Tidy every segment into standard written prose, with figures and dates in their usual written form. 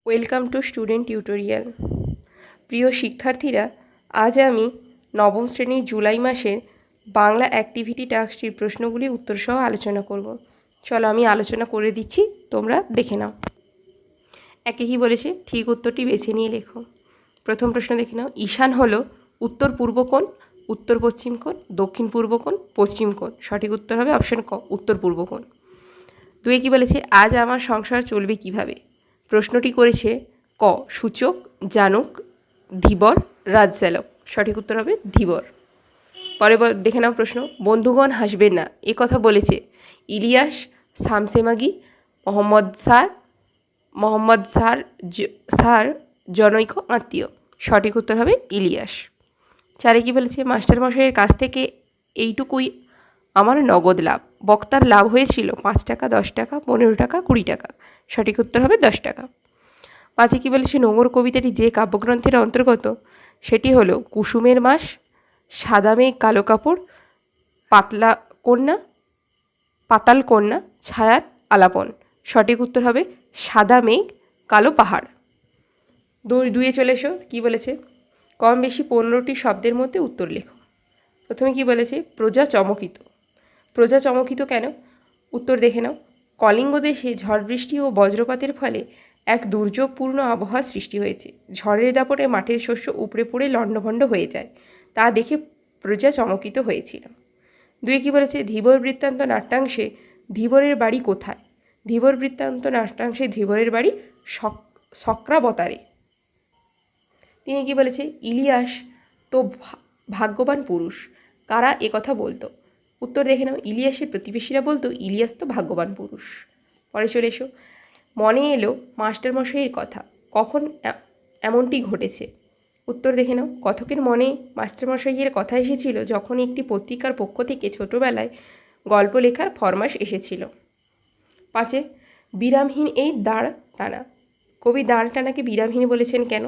Welcome to student tutorial. প্রিয় শিক্ষার্থীরা, আজ আমি নবম শ্রেণীর জুলাই মাসের বাংলা অ্যাক্টিভিটি টাস্কটির প্রশ্নগুলি উত্তরসহ আলোচনা করব। চলো আমি আলোচনা করে দিচ্ছি, তোমরা দেখে নাও। একে কী বলেছে, ঠিক উত্তরটি বেছে নিয়ে লেখো। প্রথম প্রশ্ন দেখে নাও। ঈশান হলো উত্তর পূর্ব কোণ, উত্তর পশ্চিম কোণ, দক্ষিণ পূর্ব কোণ, পশ্চিম কোণ। সঠিক উত্তর হবে অপশন ক, উত্তর পূর্ব কোণ। দুয়ে কী বলেছে, আজ আমার সংসার চলবে কিভাবে। প্রশ্নটি করেছে ক, সূচক, জানুক, ধীবর, রাজচালক। সঠিক উত্তর হবে ধীবর। পরে দেখে নাও প্রশ্ন, বন্ধুগণ হাসবেন না এ কথা বলেছে ইলিয়াস, শামসেমাগি, মোহাম্মদ স্যার জনৈক আত্মীয়। সঠিক উত্তর হবে ইলিয়াস। চারে কী বলেছে, মাস্টারমশাইয়ের কাছ থেকে এইটুকুই আমার নগদ লাভ। বক্তার লাভ হয়েছিল 5 টাকা, 10 টাকা, 15 টাকা, 20 টাকা। সঠিক উত্তর হবে 10 টাকা। পাঁচে কী বলেছে, নোঙর কবিতাটি যে কাব্যগ্রন্থের অন্তর্গত সেটি হলো কুসুমের মাস, সাদা মেঘ কালো কাপড়, পাতাল কন্যা, ছায়ার আলাপন। সঠিক উত্তর হবে সাদা মেঘ কালো পাহাড়। দুয়ে চলে এসো। কী বলেছে, কম বেশি 15টি শব্দের মধ্যে উত্তর লেখো। প্রথমে কি বলেছে, প্রজা চমকিত। প্রজা চমকিত কেন, উত্তর দেখে নাও। কলিঙ্গ দেশে ঝড় বৃষ্টি ও বজ্রপাতের ফলে এক দুর্যোগপূর্ণ আবহাওয়া সৃষ্টি হয়েছে। ঝড়ের দাপটে মাঠের শস্য উপড়ে পড়ে লণ্ডভণ্ড হয়ে যায়, তা দেখে প্রজা চমকিত হয়েছিল। দুয়ে কী বলেছে, ধীবর বৃত্তান্ত নাট্যাংশে ধীবরের বাড়ি কোথায়। ধীবর বৃত্তান্ত নাট্যাংশে ধীবরের বাড়ি সক্রাবতারে। তিনি কি বলেছে, ইলিয়াস তো ভাগ্যবান পুরুষ। কারা একথা বলতো, উত্তর দেখে নাও। ইলিয়াসের প্রতিবেশীরা বলতো ইলিয়াস তো ভাগ্যবান পুরুষ। পরে চলে এসো। মনে এলো মাস্টারমশাইয়ের কথা, কখন এমনটি ঘটেছে। উত্তর দেখে নাও। কথকের মনে মাস্টারমশাইয়ের কথা এসেছিল যখন একটি পত্রিকার পক্ষ থেকে ছোটোবেলায় গল্প লেখার ফরমাশ এসেছিল। পাঁচে, বিরামহীন এই দাঁড় টানা। কবি দাঁড় টানাকে বিরামহীন বলেছেন কেন।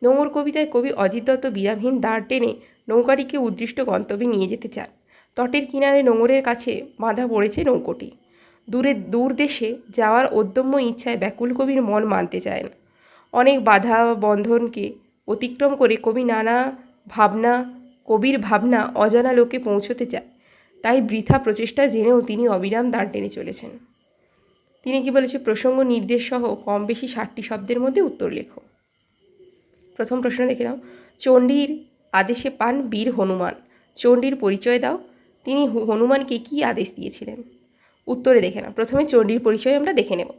নোঙর কবিতায় কবি অজিত দত্ত বিরামহীন দাঁড় টেনে নৌকাটিকে উদ্দিষ্ট গন্তব্যে নিয়ে যেতে চান। তটের কিনারে নোঙরের কাছে বাঁধা পড়েছে নৌকোটি। দূর দেশে যাওয়ার অদম্য ইচ্ছায় ব্যাকুল কবির মন মানতে চায় না। অনেক বাধা বন্ধনকে অতিক্রম করে কবির ভাবনা অজানা লোকে পৌঁছতে চায়। তাই বৃথা প্রচেষ্টা জেনেও তিনি অবিরাম দাঁড় টেনে চলেছেন। তিনি কি বলেছে, প্রসঙ্গ নির্দেশ সহ কম বেশি 60টি শব্দের মধ্যে উত্তর লেখো। প্রথম প্রশ্ন দেখে নাও। চণ্ডীর আদেশে পান বীর হনুমান। চণ্ডীর পরিচয় দাও। তিনি হনুমানকে কী আদেশ দিয়েছিলেন। উত্তরে দেখে নাও। প্রথমে চণ্ডীর পরিচয় আমরা দেখে নেব।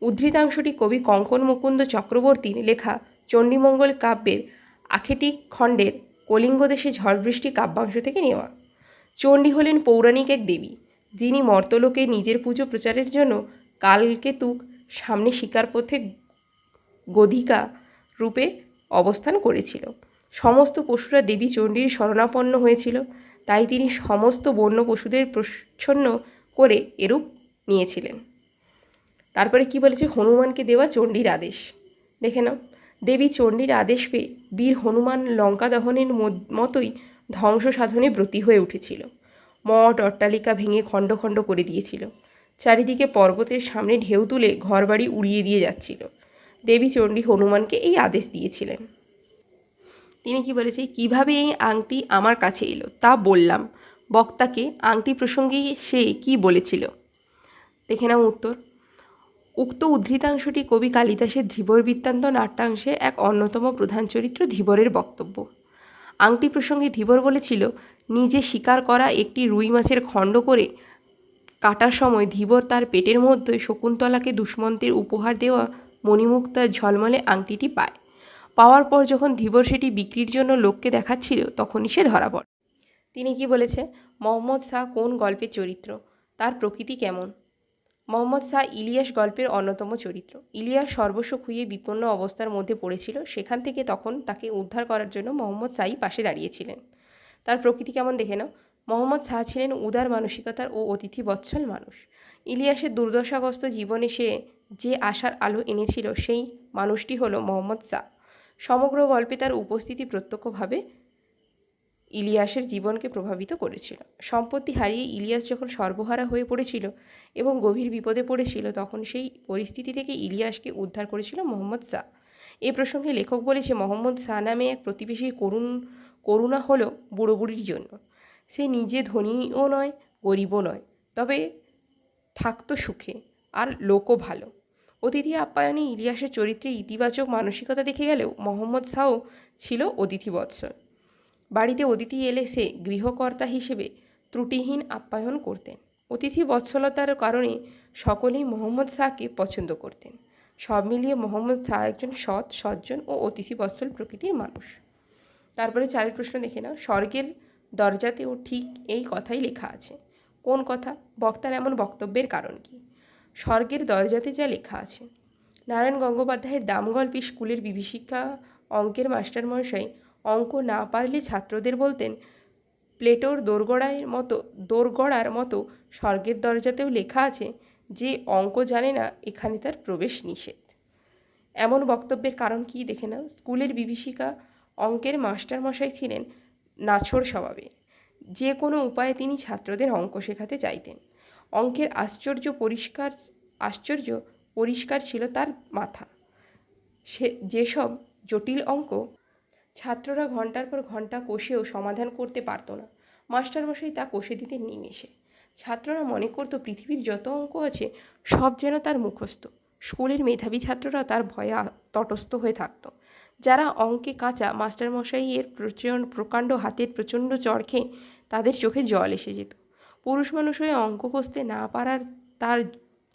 উদ্ধৃতাংশটি কবি কঙ্কন মুকুন্দ চক্রবর্তীর লেখা চণ্ডীমঙ্গল কাব্যের আখেটিক খণ্ডের কলিঙ্গ দেশে ঝড় বৃষ্টি কাব্যাংশ থেকে নেওয়া। চণ্ডী হলেন পৌরাণিক এক দেবী, যিনি মর্তলোকে নিজের পুজো প্রচারের জন্য কালকেতুক সামনে শিকার পথে গধিকা রূপে অবস্থান করেছিল। সমস্ত পশুরা দেবী চণ্ডীর শরণাপন্ন হয়েছিল, তাই তিনি সমস্ত বন্য পশুদের প্রচ্ছন্ন করে এরূপ নিয়েছিলেন। তারপরে কি বলেছে, হনুমানকে দেওয়া চণ্ডীর আদেশ দেখে নাও। দেবী চণ্ডীর আদেশ পেয়ে বীর হনুমান লঙ্কা দহনের মতোই ধ্বংস সাধনে ব্রতী হয়ে উঠেছিল। মঠ অট্টালিকা ভেঙে খণ্ড খণ্ড করে দিয়েছিল। চারিদিকে পর্বতের সামনে ঢেউ তুলে ঘরবাড়ি উড়িয়ে দিয়ে যাচ্ছিল। দেবী চণ্ডী হনুমানকে এই আদেশ দিয়েছিলেন। তিনি কি বলেছে, কিভাবে এই আংটি আমার কাছে এলো তা বললাম। বক্তাকে আংটি প্রসঙ্গে সে কি বলেছিল, দেখে নাও উত্তর। উক্ত উদ্ধৃতাংশটি কবি কালিদাসের ধীবর বৃত্তান্ত নাট্যাংশের এক অন্যতম প্রধান চরিত্র ধীবরের বক্তব্য। আংটি প্রসঙ্গে ধীবর বলেছিল, নিজে শিকার করা একটি রুই মাছের খণ্ড করে কাটার সময় ধীবর তার পেটের মধ্যে শকুন্তলাকে দুষ্মন্তের উপহার দেওয়া মণিমুক্তার ঝলমলে আংটিটি পায়। পাওয়ার পর যখন ধীবর সেটি বিক্রির জন্য লোককে দেখাচ্ছিল, তখনই সে ধরা পড়ে। তিনি কি বলেছে, মোহাম্মদ শাহ কোন গল্পের চরিত্র, তার প্রকৃতি কেমন। মোহাম্মদ শাহ ইলিয়াস গল্পের অন্যতম চরিত্র। ইলিয়াস সর্বস্ব খুইয়ে বিপন্ন অবস্থার মধ্যে পড়েছিল, সেখান থেকে তখন তাকে উদ্ধার করার জন্য মোহাম্মদ শাহই পাশে দাঁড়িয়েছিলেন। তার প্রকৃতি কেমন দেখে নাও। মোহাম্মদ শাহ ছিলেন উদার মানসিকতার ও অতিথি বৎসল মানুষ। ইলিয়াসের দুর্দশাগ্রস্ত জীবনে সে যে আশার আলো এনেছিল, সেই মানুষটি হলো মোহাম্মদ শাহ। সমগ্র গল্পে তার উপস্থিতি প্রত্যক্ষভাবে ইলিয়াসের জীবনকে প্রভাবিত করেছিল। সম্পত্তি হারিয়ে ইলিয়াস যখন সর্বহারা হয়ে পড়েছিল এবং গভীর বিপদে পড়েছিল, তখন সেই পরিস্থিতি থেকে ইলিয়াসকে উদ্ধার করেছিল মোহাম্মদ শাহ। এ প্রসঙ্গে লেখক বলেছে, মোহাম্মদ শাহ নামে এক প্রতিবেশীর করুণা হলো বুড়ো বুড়ির জন্য। সে নিজে ধনীও নয়, গরিবও নয়, তবে থাকতো সুখে, আর লোকও ভালো। অতিথি আপ্যায়নে ইলিয়াসের চরিত্রের ইতিবাচক মানসিকতা দেখে গেলেও মোহাম্মদ শাহও ছিল অতিথিবৎসল। বাড়িতে অতিথি এলে সে গৃহকর্তা হিসেবে ত্রুটিহীন আপ্যায়ন করতেন। অতিথি বৎসলতার কারণে সকলেই মোহাম্মদ শাহকে পছন্দ করতেন। সব মিলিয়ে মোহাম্মদ শাহ একজন সৎ, সজ্জন ও অতিথি বৎসল প্রকৃতির মানুষ। তারপরে 4 প্রশ্ন দেখে নাও। স্বর্গের দরজাতেও ঠিক এই কথাই লেখা আছে। কোন কথা? বক্তার এমন বক্তব্যের কারণ কি? স্বর্গের দরজাতে যা লেখা আছে। নারায়ণ গঙ্গোপাধ্যায়ের দামগল্পে স্কুলের বিভীষিকা অঙ্কের মাস্টারমশাই অঙ্ক না পারলে ছাত্রদের বলতেন, প্লেটোর দোরগড়ার মতো স্বর্গের দরজাতেও লেখা আছে, যে অঙ্ক জানে না এখানে তার প্রবেশ নিষেধ। এমন বক্তব্যের কারণ কি দেখে নাও। স্কুলের বিভীষিকা অঙ্কের মাস্টারমশাই ছিলেন নাছোড় স্বভাবের। যে কোনো উপায়ে তিনি ছাত্রদের অঙ্ক শেখাতে চাইতেন। অঙ্কের আশ্চর্য পরিষ্কার ছিল তার মাথা। যেসব জটিল অঙ্ক ছাত্ররা ঘন্টার পর ঘন্টা কষেও সমাধান করতে পারত না, মাস্টারমশাই তা কষে দিতেন নিমেষে। ছাত্ররা মনে করত পৃথিবীর যত অঙ্ক আছে সব যেন তার মুখস্থ। স্কুলের মেধাবী ছাত্ররা তার ভয়ে তটস্থ হয়ে থাকত। যারা অঙ্কে কাঁচা, মাস্টারমশাইয়ের প্রকাণ্ড হাতের প্রচণ্ড চড় খেয়ে তাদের চোখে জল এসে যেত। পুরুষ মানুষ হয়ে অঙ্ক কষতে না পারার তার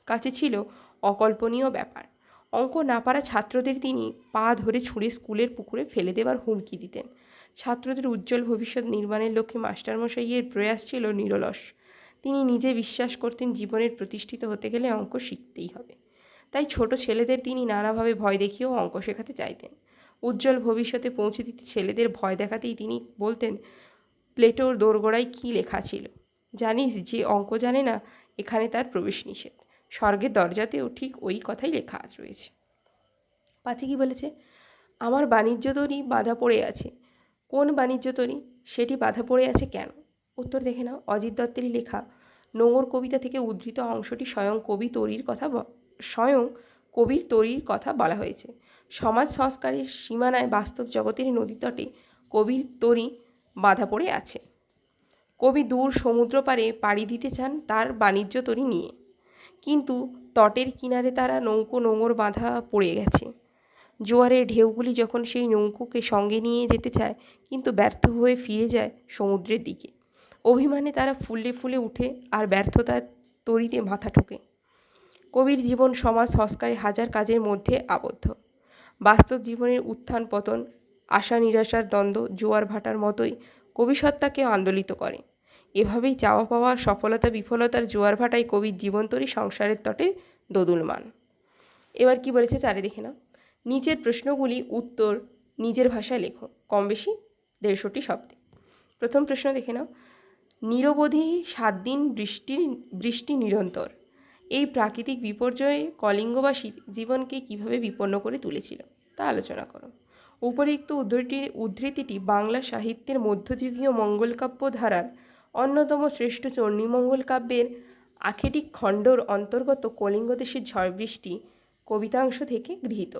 কাছে ছিল অকল্পনীয় ব্যাপার। অঙ্ক না পারা ছাত্রদের তিনি পা ধরে ছুঁড়ে স্কুলের পুকুরে ফেলে দেওয়ার হুমকি দিতেন। ছাত্রদের উজ্জ্বল ভবিষ্যৎ নির্মাণের লক্ষ্যে মাস্টারমশাইয়ের প্রয়াস ছিল নিরলস। তিনি নিজে বিশ্বাস করতেন জীবনের প্রতিষ্ঠিত হতে গেলে অঙ্ক শিখতেই হবে। তাই ছোট ছেলেদের তিনি নানাভাবে ভয় দেখিয়েও অঙ্ক শেখাতে চাইতেন। উজ্জ্বল ভবিষ্যতে পৌঁছে দিতে ছেলেদের ভয় দেখাতেই তিনি বলতেন, প্লেটোর দোরগোড়ায় কী লেখা ছিল জানিস? যে অঙ্ক জানে না এখানে তার প্রবেশ নিষেধ। স্বর্গের দরজাতেও ঠিক ওই কথাই লেখা রয়েছে। 5 কি বলেছে? আমার বাণিজ্য তরী বাধা পড়ে আছে। কোন বাণিজ্য তরী? সেটি বাধা পড়ে আছে কেন? উত্তর দেখে নাও। অজিত দত্তেরই লেখা নোংর কবিতা থেকে উদ্ধৃত অংশটি স্বয়ং কবির তরীর কথা বলা হয়েছে। সমাজ সংস্কারের সীমানায় বাস্তব জগতের নদীতটে কবির তরী বাধা পড়ে আছে। কবি দূর সমুদ্র পাড়ে পাড়ি দিতে চান তার বাণিজ্য তরী নিয়ে, কিন্তু তটের কিনারে তারা নোঙর বাঁধা পড়ে গেছে। জোয়ারের ঢেউগুলি যখন সেই নৌকোকে সঙ্গে নিয়ে যেতে চায়, কিন্তু ব্যর্থ হয়ে ফিরে যায় সমুদ্রের দিকে। অভিমানে তারা ফুলে ফুলে উঠে আর ব্যর্থতার তরীতে মাথা ঠোকে। কবির জীবন সমাজ সংস্কারে হাজার কাজের মধ্যে আবদ্ধ। বাস্তব জীবনের উত্থান পতন, আশা নিরাশার দ্বন্দ্ব জোয়ার ভাটার মতোই কবিসত্তাকে আন্দোলিত করে। এভাবেই চাওয়া পাওয়া, সফলতা বিফলতার জোয়ার ভাটায় কবির জীবনতরী সংসারের তটে দোদুলমান। এবার কি বলেছে 4 দেখে নাও। নিচের প্রশ্নগুলি উত্তর নিজের ভাষায় লেখো, কম বেশি 150টি শব্দে। প্রথম প্রশ্ন দেখে নাও। নিরবধি 7 দিন বৃষ্টি নিরন্তর, এই প্রাকৃতিক বিপর্যয়ে কলিঙ্গবাসীর জীবনকে কিভাবে বিপন্ন করে তুলেছিল তা আলোচনা করো। উপরিক্ত উদ্ধৃতিটি বাংলা সাহিত্যের মধ্যযুগীয় মঙ্গলকাব্য ধারার অন্যতম শ্রেষ্ঠ চণ্ডীমঙ্গল কাব্যের আখেটিক খণ্ডর অন্তর্গত কলিঙ্গ দেশের ঝড় বৃষ্টি কবিতাংশ থেকে গৃহীত।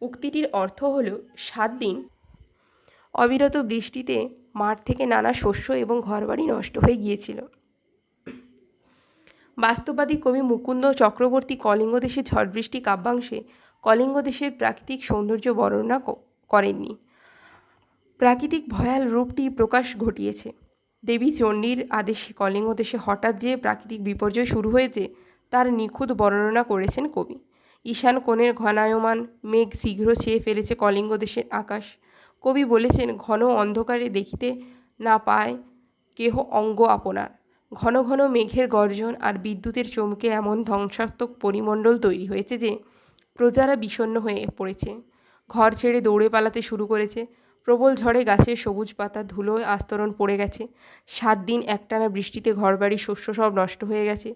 উক্তিটির অর্থ হল 7 দিন অবিরত বৃষ্টিতে মাঠ থেকে নানা শস্য এবং ঘরবাড়ি নষ্ট হয়ে গিয়েছিল। বাস্তববাদী কবি মুকুন্দ চক্রবর্তী কলিঙ্গ দেশের ঝড় বৃষ্টি কাব্যাংশে কলিঙ্গ দেশের প্রাকৃতিক সৌন্দর্য বর্ণনা করেননি। প্রাকৃতিক ভয়াল রূপটি প্রকাশ ঘটিয়েছে। দেবী চণ্ডীর আদেশে কলিঙ্গ দেশে হঠাৎ যে প্রাকৃতিক বিপর্যয় শুরু হয়েছে তার নিখুঁত বর্ণনা করেছেন কবি। ঈশান কোণের ঘনায়মান মেঘ শীঘ্র ছেয়ে ফেলেছে কলিঙ্গ দেশের আকাশ। কবি বলেছেন, ঘন অন্ধকারে দেখিতে না পায় কেহ অঙ্গ আপনার। ঘন ঘন মেঘের গর্জন আর বিদ্যুতের চমকে এমন ধ্বংসাত্মক পরিমণ্ডল তৈরি হয়েছে যে প্রজারা বিষণ্ণ হয়ে পড়েছে, ঘর ছেড়ে দৌড়ে পালাতে শুরু করেছে। প্রবল ঝড়ে গাছের সবুজ পাতা ধুলোয় আস্তরণ পড়ে গেছে। 7 দিন একটানা বৃষ্টিতে ঘরবাড়ি শস্য সব নষ্ট হয়ে গেছে।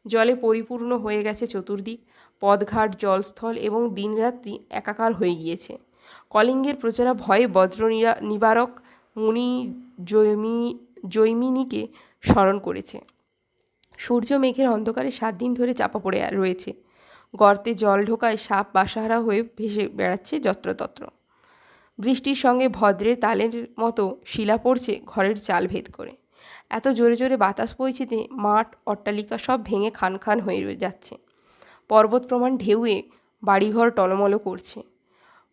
জলে পরিপূর্ণ হয়ে গেছে চতুর্দিক। পথঘাট, জলস্থল এবং দিনরাত্রি একাকার হয়ে গিয়েছে। কলিঙ্গের প্রজারা ভয়ে বজ্র নিবারক মুনি জৈমিনীকে স্মরণ করেছে। সূর্য মেঘের অন্ধকারে 7 দিন ধরে চাপা পড়ে রয়েছে। গর্তে জল ঢোকায় সাপ বাসাহারা হয়ে ভেসে বেড়াচ্ছে যত্রতত্র। বৃষ্টির সঙ্গে ভদ্রের তালের মতো শিলা পড়ছে ঘরের চাল ভেদ করে। এত জোরে জোরে বাতাস বইছে যে মাঠ অট্টালিকা সব ভেঙে খান খান হয়ে যাচ্ছে। পর্বত প্রমাণ ঢেউয়ে বাড়িঘর টলমলো করছে।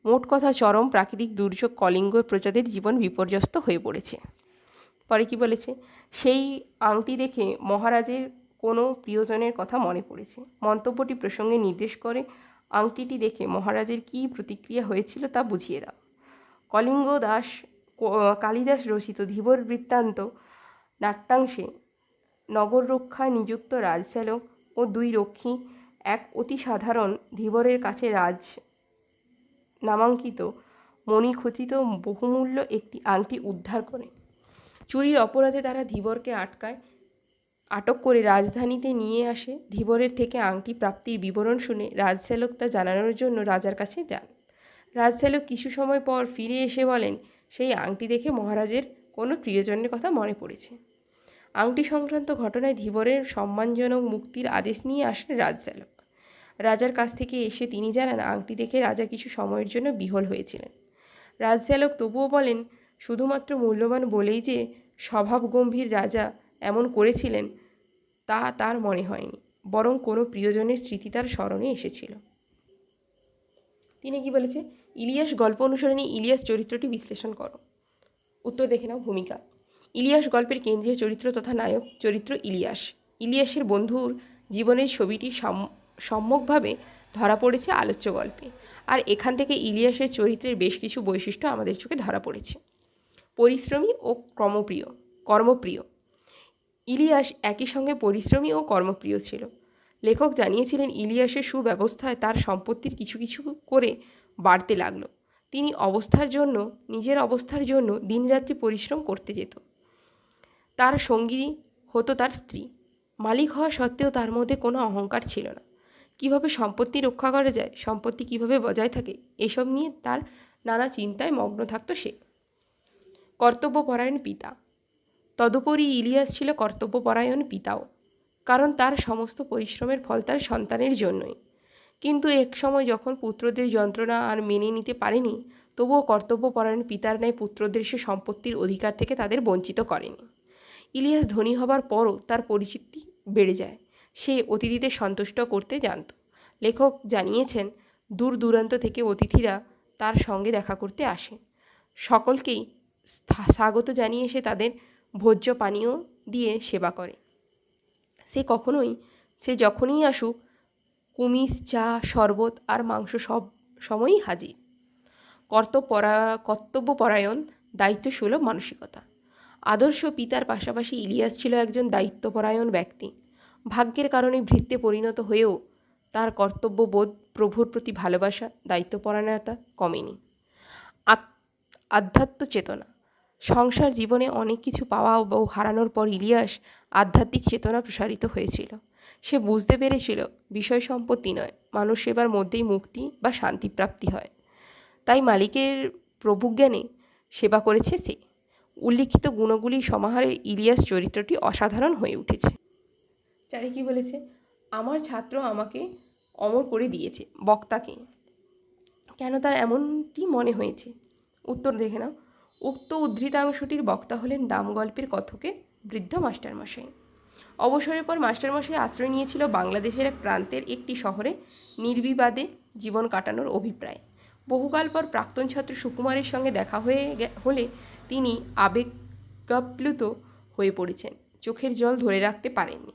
মোট কথা চরম প্রাকৃতিক দুর্যোগ কলিঙ্গ প্রজাদের জীবন বিপর্যস্ত হয়ে পড়েছে। পরে কি বলেছে, সেই আংটি দেখে মহারাজের কোনো প্রিয়জনের কথা মনে পড়েছে। মন্তব্যটি প্রসঙ্গে নির্দেশ করে আংটিটি দেখে মহারাজের কী প্রতিক্রিয়া হয়েছিল তা বুঝিয়ে দাও। কালিদাস রচিত ধীবর বৃত্তান্ত নাট্যাংশে নগর রক্ষায় নিযুক্ত রাজসেবক ও 2 রক্ষী এক অতি সাধারণ ধীবরের কাছে রাজ নামাঙ্কিত মণিখচিত বহুমূল্য একটি আংটি উদ্ধার করে। চুরির অপরাধে তারা ধীবরকে আটক করে রাজধানীতে নিয়ে আসে। ধীবরের থেকে আংটি প্রাপ্তির বিবরণ শুনে রাজসেবক তা জানানোর জন্য রাজার কাছে যান। রাজসেবক কিছু সময় পর ফিরে এসে বলেন, সেই আংটি দেখে মহারাজের কোনো প্রিয়জনের কথা মনে পড়েছে। আংটি সংক্রান্ত ঘটনায় ধীবরের সম্মানজনক মুক্তির আদেশ নিয়ে আসেন রাজসেবক। রাজার কাছ থেকে এসে তিনি জানান, আংটি দেখে রাজা কিছু সময়ের জন্য বিহ্বল হয়েছিলেন। রাজসেবক তবুও বলেন, শুধুমাত্র মূল্যবান বলেই যে স্বভাবগম্ভীর রাজা এমন করেছিলেন তা তার মনে হয়নি, বরং কোনো প্রিয়জনের স্মৃতি তার স্মরণে এসেছিল। তিনি কি বলেছে, ইলিয়াস গল্প অনুসরণে ইলিয়াস চরিত্রটি বিশ্লেষণ করো। উত্তর দেখে নাও। ভূমিকা। ইলিয়াস গল্পের কেন্দ্রীয় চরিত্র তথা নায়ক চরিত্র ইলিয়াস। ইলিয়াসের বন্ধুর জীবনের ছবিটি সম্যকভাবে ধরা পড়েছে আলোচ্য গল্পে। আর এখান থেকে ইলিয়াসের চরিত্রের বেশ কিছু বৈশিষ্ট্য আমাদের চোখে ধরা পড়েছে। পরিশ্রমী ও কর্মপ্রিয়। ইলিয়াস একই সঙ্গে পরিশ্রমী ও কর্মপ্রিয় ছিল। লেখক জানিয়েছিলেন, ইলিয়াসের সুব্যবস্থায় তার সম্পত্তির কিছু কিছু করে বাড়তে লাগলো। তিনি নিজের অবস্থার জন্য দিনরাত্রি পরিশ্রম করতে যেত। তার সঙ্গী হতো তার স্ত্রী। মালিক হওয়া সত্ত্বেও তার মধ্যে কোনো অহংকার ছিল না। কিভাবে সম্পত্তি রক্ষা করা যায়, সম্পত্তি কিভাবে বজায় থাকে, এসব নিয়ে তার নানা চিন্তায় মগ্ন থাকতো সে। কর্তব্যপরায়ণ পিতা। তদুপরি ইলিয়াস ছিল কর্তব্যপরায়ণ পিতাও, কারণ তার সমস্ত পরিশ্রমের ফল তার সন্তানের জন্যই। কিন্তু এক সময় যখন পুত্রদের যন্ত্রণা আর মেনে নিতে পারেনি, তবুও কর্তব্যপরায়ণ পিতার ন্যায় পুত্রদের সে সম্পত্তির অধিকার থেকে তাদের বঞ্চিত করেনি। ইলিয়াস ধনী হবার পরও তার পরিচিতি বেড়ে যায়। সে অতিথিদের সন্তুষ্ট করতে জানত। লেখক জানিয়েছেন, দূর দূরান্ত থেকে অতিথিরা তার সঙ্গে দেখা করতে আসে। সকলকেই স্বাগত জানিয়ে সে তাদের ভোজ্য পানীয় দিয়ে সেবা করে। সে যখনই আসুক, কুমিজ, চা, শরবত আর মাংস সব সময়ই হাজির। কর্তব্যপরায়ণ, দায়িত্বসুলভ মানসিকতা। আদর্শ পিতার পাশাপাশি ইলিয়াস ছিল একজন দায়িত্বপরায়ণ ব্যক্তি। ভাগ্যের কারণে ভৃত্যে পরিণত হয়েও তার কর্তব্যবোধ, প্রভুর প্রতি ভালোবাসা, দায়িত্বপরায়ণতা কমেনি। আধ্যাত্ম চেতনা। সংসার জীবনে অনেক কিছু পাওয়া ও হারানোর পর ইলিয়াস আধ্যাত্মিক চেতনা প্রসারিত হয়েছিল। সে বুঝতে পেরেছিল, বিষয় সম্পত্তি নয়, মানুষ সেবার মধ্যেই মুক্তি বা শান্তিপ্রাপ্তি হয়। তাই মালিকের প্রভুজ্ঞানে সেবা করেছে সে। উল্লিখিত গুণগুলির সমাহারে ইলিয়াস চরিত্রটি অসাধারণ হয়ে উঠেছে। চারে কি বলেছে, আমার ছাত্র আমাকে অমর করে দিয়েছে। বক্তাকে কেন তার এমনটি মনে হয়েছে? উত্তর দেখে নাও। উক্ত উদ্ধৃতাংশটির বক্তা হলেন দাম গল্পের কথকের বৃদ্ধ মাস্টারমশাই। অবসরের পর মাস্টারমশাই আশ্রয় নিয়েছিল বাংলাদেশের এক প্রান্তের একটি শহরে নির্বিবাদে জীবন কাটানোর অভিপ্রায়। বহুকাল পর প্রাক্তন ছাত্র সুকুমারের সঙ্গে দেখা হলে তিনি আবেগাপ্লুত হয়ে পড়েছেন। চোখের জল ধরে রাখতে পারেননি।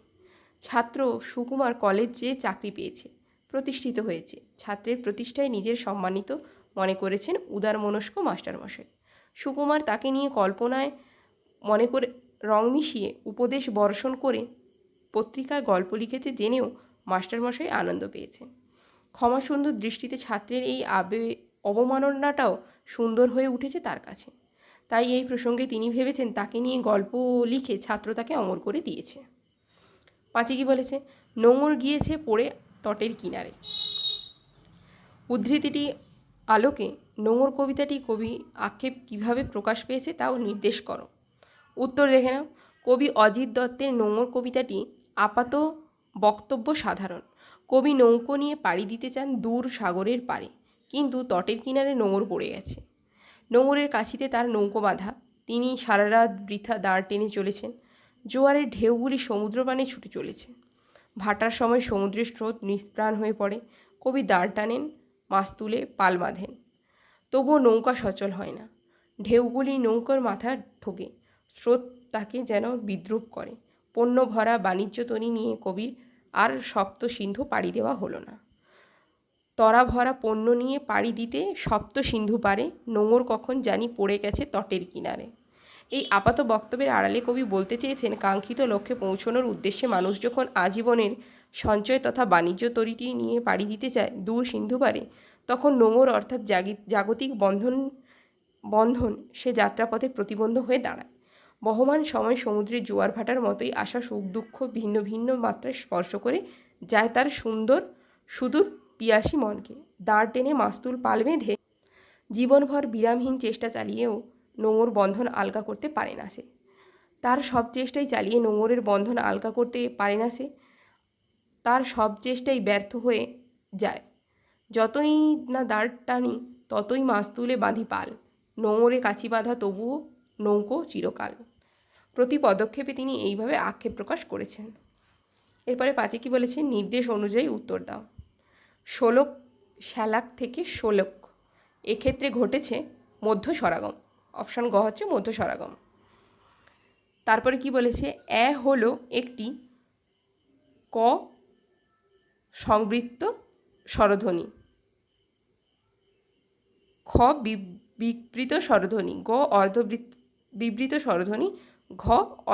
ছাত্র সুকুমার কলেজে চাকরি পেয়েছে, প্রতিষ্ঠিত হয়েছে। ছাত্রের প্রতিষ্ঠায় নিজের সম্মানিত মনে করেছেন উদারমনস্ক মাস্টারমশাই। সুকুমার তাকে নিয়ে কল্পনায় মনে করে রং মিশিয়ে উপদেশ বর্ষণ করে পত্রিকায় গল্প লিখেছে জেনেও মাস্টারমশাই আনন্দ পেয়েছেন। ক্ষমাসুন্দর দৃষ্টিতে ছাত্রের এই অবমাননাটাও সুন্দর হয়ে উঠেছে তার কাছে। তাই এই প্রসঙ্গে তিনি ভেবেছেন তাকে নিয়ে গল্প লিখে ছাত্র তাকে অমর করে দিয়েছে। পাঁচে কি বলেছে, নোঙর গিয়েছে পড়ে তটের কিনারে। উদ্ধৃতিটি আলোকে নোঙর কবিতাটি কবি আক্ষেপ কিভাবে প্রকাশ পেয়েছে তাও নির্দেশ করো। উত্তর দেখে নাও। কবি অজিত দত্তের নোঙর কবিতাটি আপাত বক্তব্য সাধারণ। কবি নৌকো নিয়ে পাড়ি দিতে চান দূর সাগরের পাড়ে, কিন্তু তটের কিনারে নোঙর পড়ে গেছে। নোঙরের কাছিতে তার নৌকো বাঁধা। তিনি সারা রাত বৃথা দাঁড় টেনে চলেছেন। জোয়ারের ঢেউগুলি সমুদ্রপানে ছুটে চলেছে। ভাটার সময় সমুদ্রের স্রোত নিষ্প্রাণ হয়ে পড়ে। কবি দাঁড় টানেন, মাছ তুলে পাল বাঁধেন, তবুও নৌকা সচল হয় না। ঢেউগুলি নৌকার মাথা ঠোকে, স্রোত তাকে যেন বিদ্রুপ করে। পণ্য ভরা বাণিজ্য তরী নিয়ে কবির আর সপ্ত সিন্ধু পাড়ি দেওয়া হলো না। তরা ভরা পণ্য নিয়ে পাড়ি দিতে সপ্ত সিন্ধু পারে, নোঙর কখন জানি পড়ে গেছে তটের কিনারে। এই আপাত বক্তব্যের আড়ালে কবি বলতে চেয়েছেন, কাঙ্ক্ষিত লক্ষ্যে পৌঁছানোর উদ্দেশ্যে মানুষ যখন আজীবনের সঞ্চয় তথা বাণিজ্য তরীটি নিয়ে পাড়ি দিতে চায় দূর সিন্ধু পারে, তখন নোঙর অর্থাৎ জাগতিক বন্ধন সে যাত্রাপথে প্রতিবন্ধ হয়ে দাঁড়ায়। বহমান সময় সমুদ্রের জোয়ার ভাটার মতোই আশা সুখ দুঃখ ভিন্ন ভিন্ন মাত্রায় স্পর্শ করে যায় তার সুদূর পিয়াসী মনকে। দাঁড় টেনে মাস্তুল পাল বেঁধে জীবনভর বিরামহীন চেষ্টা চালিয়েও নোঙর বন্ধন আলগা করতে পারে না সে। তার সব চেষ্টাই চালিয়ে নোঙরের বন্ধন আলগা করতে পারে না সে। তার সব চেষ্টাই ব্যর্থ হয়ে যায়। যতই না দাঁড় টানি ততই মাস্তুলে বাঁধি পাল, নোঙরে কাছি বাঁধা তবুও নৌকো চিরকাল। প্রতি পদক্ষেপে তিনি এইভাবে আক্ষেপ প্রকাশ করেছেন। এরপরে পাঁচে কি বলেছে, নির্দেশ অনুযায়ী উত্তর দাও। শোলক শ্যালাক থেকে শোলক, এক্ষেত্রে ঘটেছে মধ্য স্বরাগম। অপশান গ হচ্ছে মধ্য স্বরাগম। তারপরে কি বলেছে, হলো একটি ক সংবৃত্ত স্বরধ্বনি, খ বিবৃত স্বরধ্বনি, গ অর্ধ বিবৃত স্বরধ্বনি, ঘ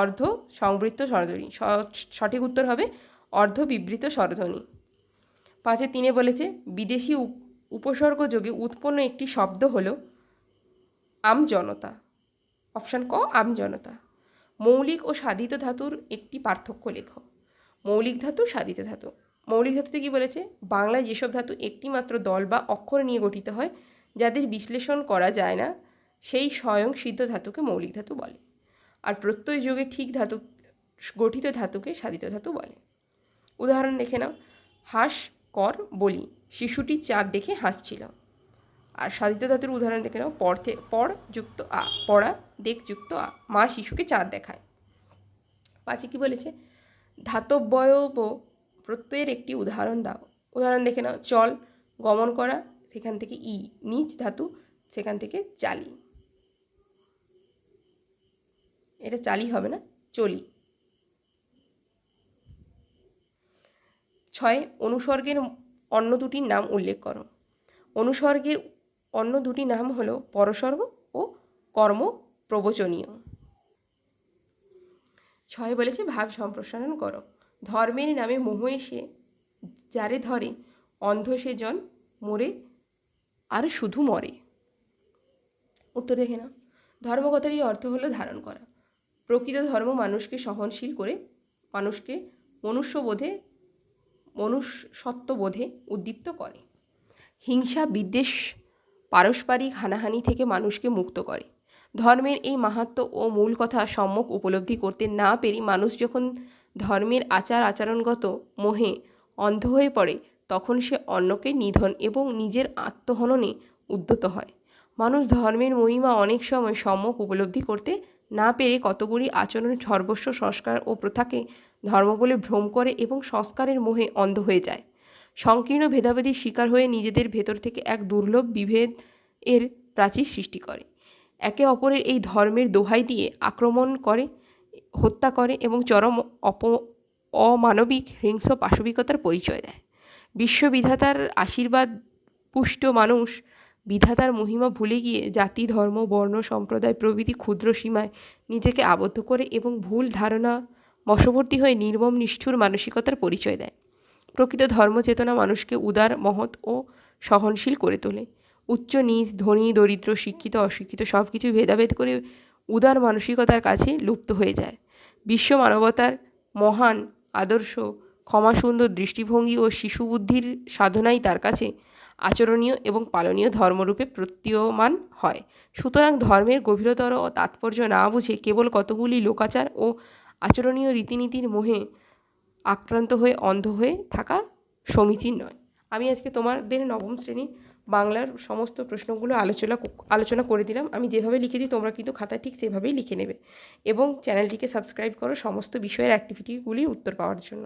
অর্ধ সংবৃত্ত স্বরধ্বনি। সঠিক উত্তর হবে অর্ধ বিবৃত স্বরধ্বনি। পাঁচে তিনে বলেছে, বিদেশি উপসর্গযোগে উৎপন্ন একটি শব্দ হলো আমজনতা। অপশান ক আমজনতা। মৌলিক ও সাধিত ধাতুর একটি পার্থক্য লেখো। মৌলিক ধাতু, সাধিত ধাতু। মৌলিক ধাতুতে কি বলেছে, বাংলায় যেসব ধাতু একটি মাত্র দল বা অক্ষর নিয়ে গঠিত হয়, যাদের বিশ্লেষণ করা যায় না, সেই স্বয়ং সিদ্ধ ধাতুকে মৌলিক ধাতু বলে। আর প্রত্যয় যোগে ঠিক ধাতু গঠিত ধাতুকে সাধিত ধাতু বলে। উদাহরণ দেখে নাও, হাস কর বলি, শিশুটি চাঁদ দেখে হাসছিল। আর সাধিত ধাতুর উদাহরণ দেখে নাও, পড় যুক্ত আ, পড়া দেখ যুক্ত আ, মা শিশুকে চাঁদ দেখায়। পাঁচে কি বলেছে, ধাতব্যয়ব প্রত্যয়ের একটি উদাহরণ দাও। উদাহরণ দেখে নাও, চল গমন করা, সেখান থেকে ই, নিচ ধাতু, সেখান থেকে চালি। এটা চালি হবে না, চলি। 6 অনুসর্গের অন্য দুটির নাম উল্লেখ করো। অনুসর্গের অন্য দুটি নাম হলো পরসর্গ ও কর্ম প্রবচনীয়। 6 বলেছে, ভাব সম্প্রসারণ করো। ধর্মের নামে মোহ এসে যারে ধরে, অন্ধ সে জন মরে আর শুধু মরে। উত্তর দেখে না। ধর্মকথাটির অর্থ হলো ধারণ করা। প্রকৃত ধর্ম মানুষকে সহনশীল করে মানুষকে মনুষ্যত্ববোধে উদ্দীপ্ত করে। হিংসা বিদ্বেষ পারস্পরিক হানাহানি থেকে মানুষকে মুক্ত করে। ধর্মের এই মাহাত্ম্য ও মূল কথা সম্যক উপলব্ধি করতে না পেরে মানুষ যখন ধর্মের আচরণগত মোহে অন্ধ হয়ে পড়ে, তখন সে অন্যকে নিধন এবং নিজের আত্মহননে উদ্যত হয়। মানুষ ধর্মের মহিমা অনেক সময় সম্যক উপলব্ধি করতে না পেরে কতগুলি আচরণ সর্বস্ব সংস্কার ও প্রথাকে ধর্ম বলে ভ্রম করে এবং সংস্কারের মোহে অন্ধ হয়ে যায়। সংকীর্ণ ভেদাভেদের শিকার হয়ে নিজেদের ভেতর থেকে এক দুর্লভ বিভেদ এর প্রাচীর সৃষ্টি করে। একে অপরের এই ধর্মের দোহাই দিয়ে আক্রমণ করে, হত্যা করে এবং চরম অমানবিক হিংস্র পাশবিকতার পরিচয় দেয়। বিশ্ববিধাতার আশীর্বাদ পুষ্ট মানুষ বিধাতার মহিমা ভুলে গিয়ে জাতি, ধর্ম, বর্ণ, সম্প্রদায় প্রভৃতি ক্ষুদ্র সীমায় নিজেকে আবদ্ধ করে এবং ভুল ধারণা বশবর্তী হয়ে নির্মম নিষ্ঠুর মানসিকতার পরিচয় দেয়। প্রকৃত ধর্মচেতনা মানুষকে উদার, মহৎ ও সহনশীল করে তোলে। উচ্চ নিচ, ধনী দরিদ্র, শিক্ষিত অশিক্ষিত সব কিছু ভেদাভেদ করে উদার মানসিকতার কাছে লুপ্ত হয়ে যায়। বিশ্ব মানবতার মহান আদর্শ, ক্ষমাসুন্দর দৃষ্টিভঙ্গি ও শিশুবুদ্ধির সাধনাই তার কাছে আচরণীয় এবং পালনীয় ধর্মরূপে প্রতীয়মান হয়। সুতরাং ধর্মের গভীরতর ও তাৎপর্য না বুঝে কেবল কতগুলি লোকাচার ও আচরণীয় রীতিনীতির মোহে আক্রান্ত হয়ে অন্ধ হয়ে থাকা সমীচীন নয়। আমি আজকে তোমাদের নবম শ্রেণীর বাংলার সমস্ত প্রশ্নগুলো আলোচনা করে দিলাম। আমি যেভাবে লিখেছি তোমরা কিন্তু খাতায় ঠিক সেভাবেই লিখে নেবে এবং চ্যানেলটিকে সাবস্ক্রাইব করো সমস্ত বিষয়ের অ্যাক্টিভিটিগুলির উত্তর পাওয়ার জন্য।